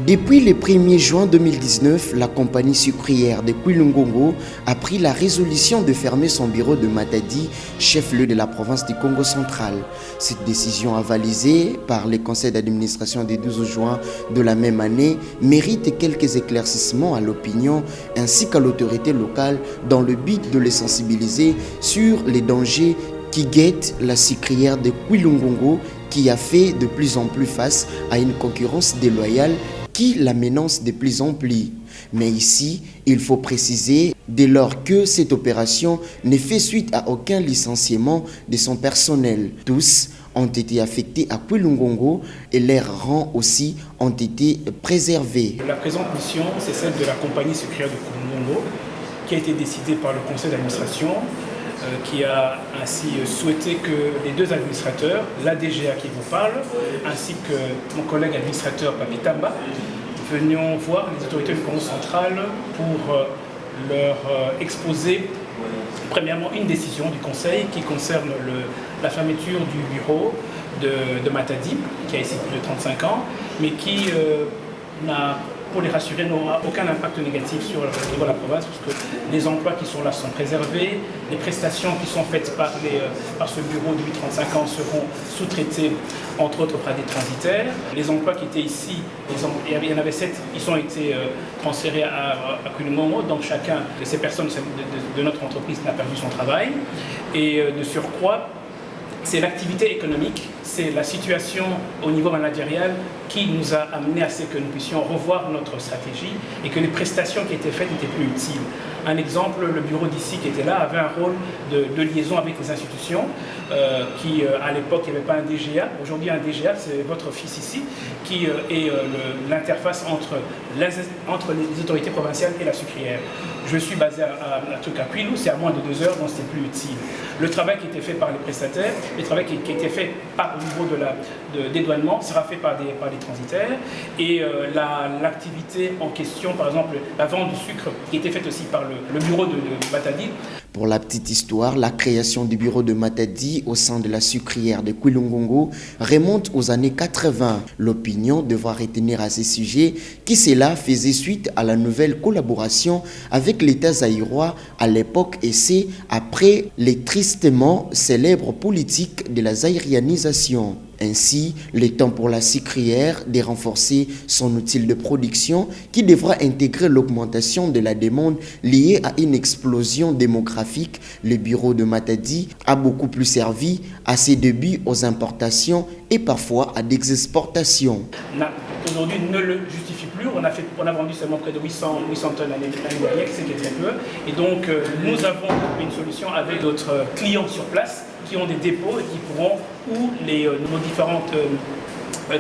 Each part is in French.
Depuis le 1er juin 2019, la compagnie sucrière de Kwilungongo a pris la résolution de fermer son bureau de Matadi, chef-lieu de la province du Congo central. Cette décision avalisée par le conseil d'administration du 12 juin de la même année mérite quelques éclaircissements à l'opinion ainsi qu'à l'autorité locale dans le but de les sensibiliser sur les dangers qui guettent la sucrière de Kwilungongo qui a fait de plus en plus face à une concurrence déloyale qui la menace de plus en plus. Mais ici, il faut préciser, dès lors que cette opération ne fait suite à aucun licenciement de son personnel. Tous ont été affectés à Kwilungongo et leurs rangs aussi ont été préservés. La présente mission, c'est celle de la compagnie sucrière de Kwilungongo qui a été décidée par le conseil d'administration qui a ainsi souhaité que les deux administrateurs, l'ADGA qui vous parle, ainsi que mon collègue administrateur Papitamba, venions voir les autorités du Congo central pour leur exposer premièrement une décision du conseil qui concerne la fermeture du bureau de Matadi, qui a ici plus de 35 ans, mais qui n'a, pour les rassurer, n'aura aucun impact négatif sur le niveau de la province, puisque les emplois qui sont là sont préservés, les prestations qui sont faites par ce bureau depuis 35 ans seront sous-traitées, entre autres par des transitaires. Les emplois qui étaient ici, il y en avait 7, ils ont été transférés à Kwilungongo, donc chacun de ces personnes de notre entreprise n'a perdu son travail. Et de surcroît, c'est l'activité économique, c'est la situation au niveau managérial qui nous a amené à ce que nous puissions revoir notre stratégie et que les prestations qui étaient faites n'étaient plus utiles. Un exemple, le bureau d'ici qui était là avait un rôle de liaison avec les institutions qui, à l'époque, il n'y avait pas un DGA. Aujourd'hui, un DGA, c'est votre fils ici, qui est l'interface entre les autorités provinciales et la sucrière. Je suis basé à Kwilou, c'est à moins de 2 heures, donc c'était plus utile. Le travail qui était fait par les prestataires, le travail qui était fait au niveau de dédouanement sera fait par des transitaires. Et l'activité en question, par exemple, la vente du sucre, qui était faite aussi par le bureau de Matadi. Pour la petite histoire, la création du bureau de Matadi au sein de la sucrière de Kwilungongo remonte aux années 80. L'opinion devra retenir à ce sujet que cela faisait suite à la nouvelle collaboration avec l'État zaïrois à l'époque et c'est après les tristement célèbres politiques de la zaïrianisation. Ainsi, le temps pour la sucrière de renforcer son outil de production qui devra intégrer l'augmentation de la demande liée à une explosion démographique. Le bureau de Matadi a beaucoup plus servi à ses débuts aux importations et parfois à des exportations. Aujourd'hui ne le justifie plus, on a vendu seulement près de 800 tonnes l'année dernière, ce qui est très peu. Et donc nous avons une solution avec d'autres clients sur place qui ont des dépôts et qui pourront, où nos différents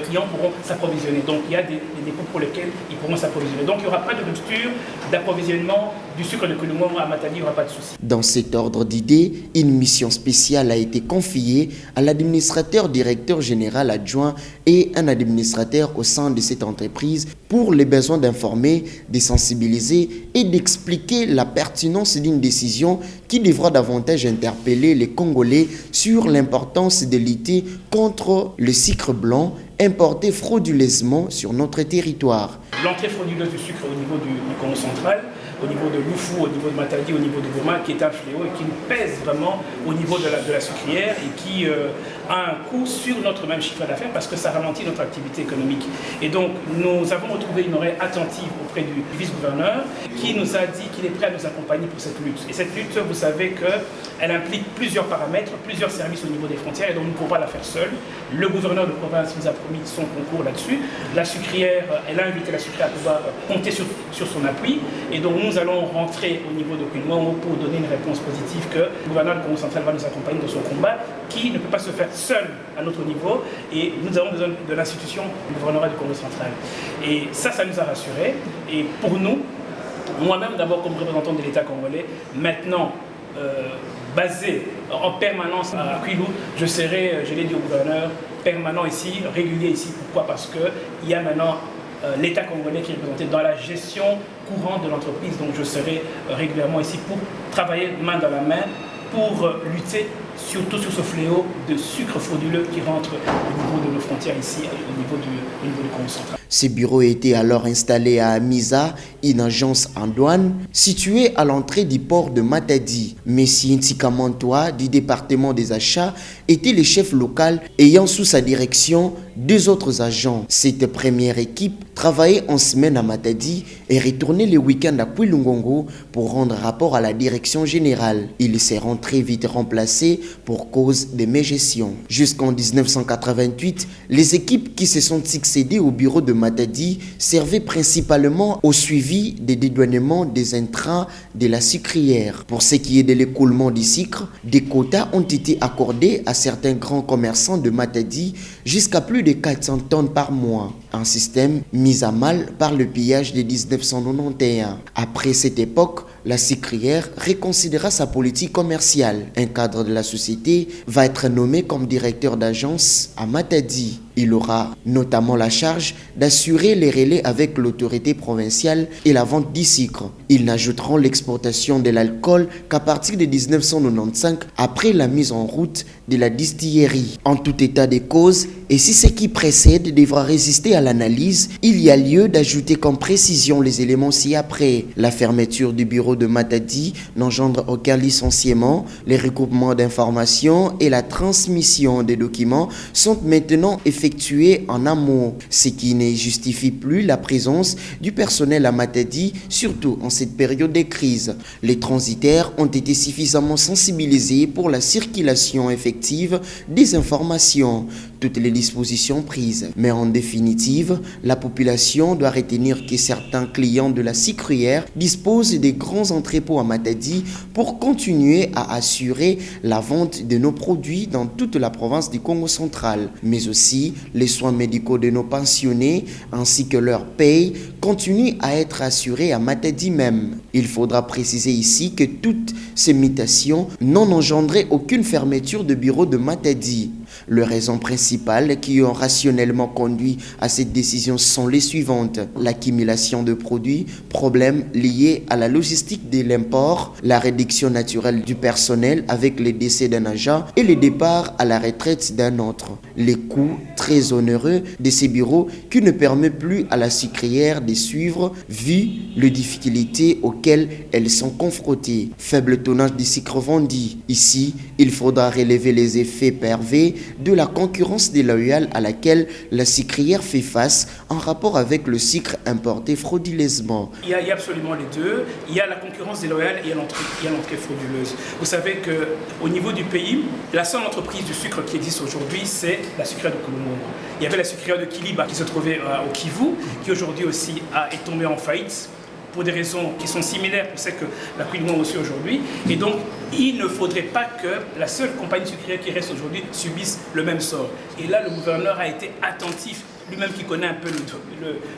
clients pourront s'approvisionner. Donc il y a des dépôts pour lesquels ils pourront s'approvisionner. Donc il n'y aura pas de rupture d'approvisionnement du sucre de Kwilungongo à Matadi, il n'y aura pas de souci. Dans cet ordre d'idées, une mission spéciale a été confiée à l'administrateur directeur général adjoint et un administrateur au sein de cette entreprise pour les besoins d'informer, de sensibiliser et d'expliquer la pertinence d'une décision qui devra davantage interpeller les Congolais sur l'importance de lutter contre le sucre blanc importé frauduleusement sur notre territoire. L'entrée frauduleuse du sucre au niveau du Congo central, au niveau de Loufou, au niveau de Matadi, au niveau de Goma, qui est un fléau et qui nous pèse vraiment au niveau de la sucrière et qui a un coût sur notre même chiffre d'affaires parce que ça ralentit notre activité économique. Et donc nous avons retrouvé une oreille attentive auprès du vice-gouverneur qui nous a dit qu'il est prêt à nous accompagner pour cette lutte. Et cette lutte, vous savez qu'elle implique plusieurs paramètres, plusieurs services au niveau des frontières et donc nous ne pouvons pas la faire seule. Le gouverneur de province nous a promis son concours là-dessus. La sucrière, elle a invité la sucrière à pouvoir compter sur son appui. Et donc nous allons rentrer au niveau de Kwilungongo pour donner une réponse positive que le gouverneur du Congo central va nous accompagner dans son combat qui ne peut pas se faire seul à notre niveau et nous avons besoin de l'institution du gouvernorat du Congo central. Et ça nous a rassurés. Et pour nous, moi-même d'abord comme représentant de l'État congolais, maintenant basé en permanence à Kwilou, je serai, je l'ai dit au gouverneur, permanent ici, régulier ici. Pourquoi? Parce qu'il y a maintenant l'État congolais qui est représenté dans la gestion courante de l'entreprise. Donc je serai régulièrement ici pour travailler main dans la main pour lutter surtout sur ce fléau de sucre frauduleux qui rentre au niveau de nos frontières ici, au niveau du Congo central. Ce bureau était alors installé à Amisa, une agence en douane située à l'entrée du port de Matadi. Messi Ntikamantoa du département des achats était le chef local ayant sous sa direction 2 autres agents. Cette première équipe travaillait en semaine à Matadi et retournait le week-end à Kwilungongo pour rendre rapport à la direction générale. Ils seront très vite remplacés pour cause de mégestion. Jusqu'en 1988, les équipes qui se sont succédées au bureau de Matadi servaient principalement au suivi des dédouanements des intrants de la sucrière. Pour ce qui est de l'écoulement du sucre, des quotas ont été accordés à certains grands commerçants de Matadi jusqu'à plus de 400 tonnes par mois. Un système mis à mal par le pillage de 1991. Après cette époque, la sucrière reconsidéra sa politique commerciale. Un cadre de la société va être nommé comme directeur d'agence à Matadi. Il aura notamment la charge d'assurer les relais avec l'autorité provinciale et la vente du sucre. Ils n'ajouteront l'exportation de l'alcool qu'à partir de 1995, après la mise en route de la distillerie. En tout état de cause, et si ce qui précède devra résister à l'analyse, il y a lieu d'ajouter comme précision les éléments ci-après. La fermeture du bureau de Matadi n'engendre aucun licenciement, les recoupements d'informations et la transmission des documents sont maintenant effectués en amont, ce qui ne justifie plus la présence du personnel à Matadi, surtout en cette période de crise. Les transitaires ont été suffisamment sensibilisés pour la circulation effective des informations, toutes les dispositions prises. Mais en définitive, la population doit retenir que certains clients de la sucrière disposent des grands entrepôts à Matadi pour continuer à assurer la vente de nos produits dans toute la province du Congo central, mais aussi les soins médicaux de nos pensionnés ainsi que leur paye continuent à être assurés à Matadi même. Il faudra préciser ici que toutes ces mutations n'ont engendré aucune fermeture de bureau de Matadi. Les raisons principales qui ont rationnellement conduit à cette décision sont les suivantes: l'accumulation de produits, problèmes liés à la logistique de l'import, la réduction naturelle du personnel avec le décès d'un agent et le départ à la retraite d'un autre. Les coûts très onéreux de ces bureaux qui ne permettent plus à la sucrière de suivre vu les difficultés auxquelles elles sont confrontées. Faible tonnage du sucre vendu. Ici, il faudra relever les effets pervers de la concurrence déloyale à laquelle la sucrière fait face en rapport avec le sucre importé frauduleusement. Il y a absolument les deux. Il y a la concurrence déloyale et il y a l'entrée frauduleuse. Vous savez qu'au niveau du pays, la seule entreprise du sucre qui existe aujourd'hui, c'est la sucrière de Kwilungongo. Il y avait la sucrière de Kiliba qui se trouvait au Kivu, qui aujourd'hui aussi est tombée en faillite, pour des raisons qui sont similaires pour celles que la Kwilungongo aussi aujourd'hui. Et donc, il ne faudrait pas que la seule compagnie sucrière qui reste aujourd'hui subisse le même sort. Et là, le gouverneur a été attentif, lui-même qui connaît un peu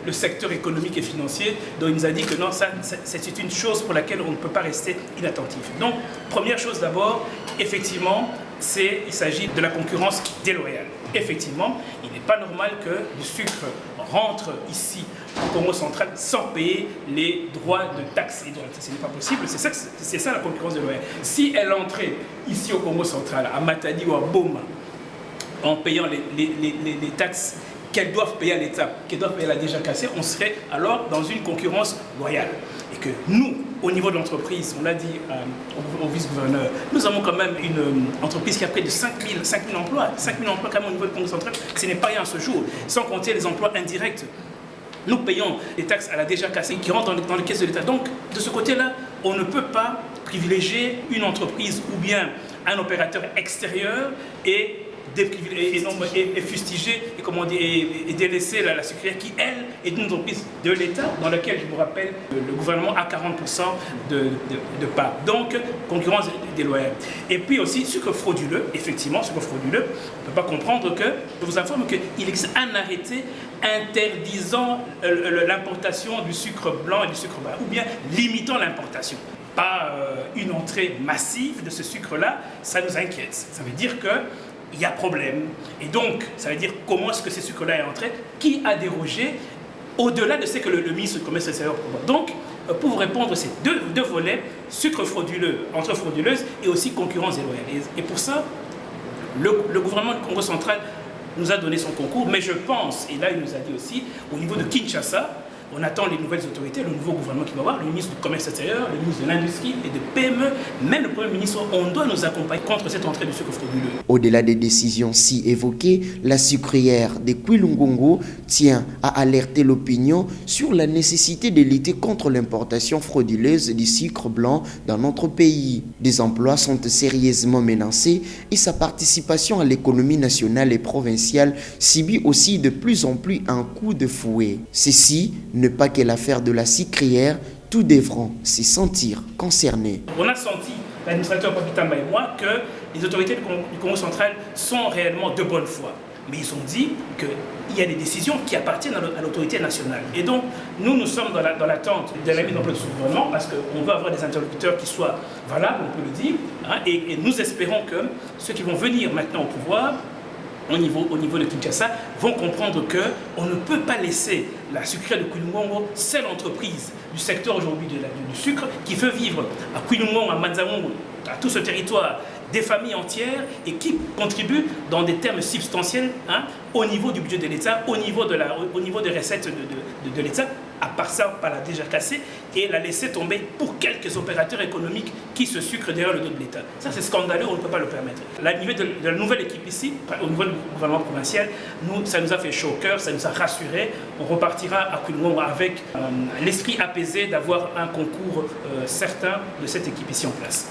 le secteur économique et financier, donc il nous a dit que non, c'est une chose pour laquelle on ne peut pas rester inattentif. Donc, première chose d'abord, effectivement, il s'agit de la concurrence déloyale. Effectivement, il n'est pas normal que du sucre rentre ici au Congo central sans payer les droits de taxes et de royalties. Ce n'est pas possible, c'est ça la concurrence déloyale. Si elle entrait ici au Congo central, à Matadi ou à Boma, en payant les taxes qu'elles doivent payer à l'État, qu'elles doivent payer à la déjà cassée, on serait alors dans une concurrence loyale. Et que nous, au niveau de l'entreprise, on l'a dit au vice-gouverneur, nous avons quand même une entreprise qui a près de 5 000 emplois. 5 000 emplois quand même au niveau du Congo central, ce n'est pas rien à ce jour, sans compter les emplois indirects. Nous payons les taxes à la déjà cassée qui rentrent dans les caisses de l'État. Donc, de ce côté-là, on ne peut pas privilégier une entreprise ou bien un opérateur extérieur et fustiger et délaisser la sucrière qui, elle, est une entreprise de l'État dans laquelle, je vous rappelle, le gouvernement a 40% de part. Donc, concurrence déloyale. Et puis aussi, sucre frauduleux, effectivement, sucre frauduleux, on ne peut pas comprendre que, je vous informe qu'il existe un arrêté interdisant l'importation du sucre blanc et du sucre blanc, ou bien limitant l'importation. Pas une entrée massive de ce sucre-là, ça nous inquiète. Ça veut dire que il y a problème. Et donc, ça veut dire comment est-ce que ce sucre-là est entré, qui a dérogé, au-delà de ce que le ministre du Commerce extérieur prévoit. Donc, pour vous répondre, c'est deux volets, sucre frauduleux, entrée frauduleuse, et aussi concurrence déloyale. Et pour ça, le gouvernement du Congo central nous a donné son concours, mais je pense, et là il nous a dit aussi, au niveau de Kinshasa, on attend les nouvelles autorités, le nouveau gouvernement qui va voir, le ministre du Commerce extérieur, le ministre de l'Industrie et de PME, même le Premier ministre, on doit nous accompagner contre cette entrée du sucre frauduleux. Au-delà des décisions si évoquées, la sucrière de Kwilungongo tient à alerter l'opinion sur la nécessité de lutter contre l'importation frauduleuse du sucre blanc dans notre pays. Des emplois sont sérieusement menacés et sa participation à l'économie nationale et provinciale subit aussi de plus en plus un coup de fouet. Ceci ne pas que l'affaire de la sucrière, tous devront se sentir concernés. On a senti, l'administrateur Papitamba et moi, que les autorités du Congo central sont réellement de bonne foi. Mais ils ont dit qu'il y a des décisions qui appartiennent à l'autorité nationale. Et donc, nous sommes dans l'attente de la mise en place de ce gouvernement parce qu'on veut avoir des interlocuteurs qui soient valables, on peut le dire. Hein, et nous espérons que ceux qui vont venir maintenant au pouvoir, au niveau de Kinshasa, vont comprendre qu'on ne peut pas laisser la sucrière de Kwilungongo, seule entreprise du secteur aujourd'hui du sucre, qui fait vivre à Kwilungongo, à Manzangongo, à tout ce territoire, des familles entières et qui contribuent dans des termes substantiels au niveau du budget de l'État, au niveau des recettes de l'État, à part ça, pas la déjà cassée et la laisser tomber pour quelques opérateurs économiques qui se sucrent derrière le dos de l'État. Ça, c'est scandaleux, on ne peut pas le permettre. L'arrivée de la nouvelle équipe ici, au niveau du gouvernement provincial, ça nous a fait chaud au cœur, ça nous a rassurés. On repartira à Kwilungongo avec l'esprit apaisé d'avoir un concours certain de cette équipe ici en place.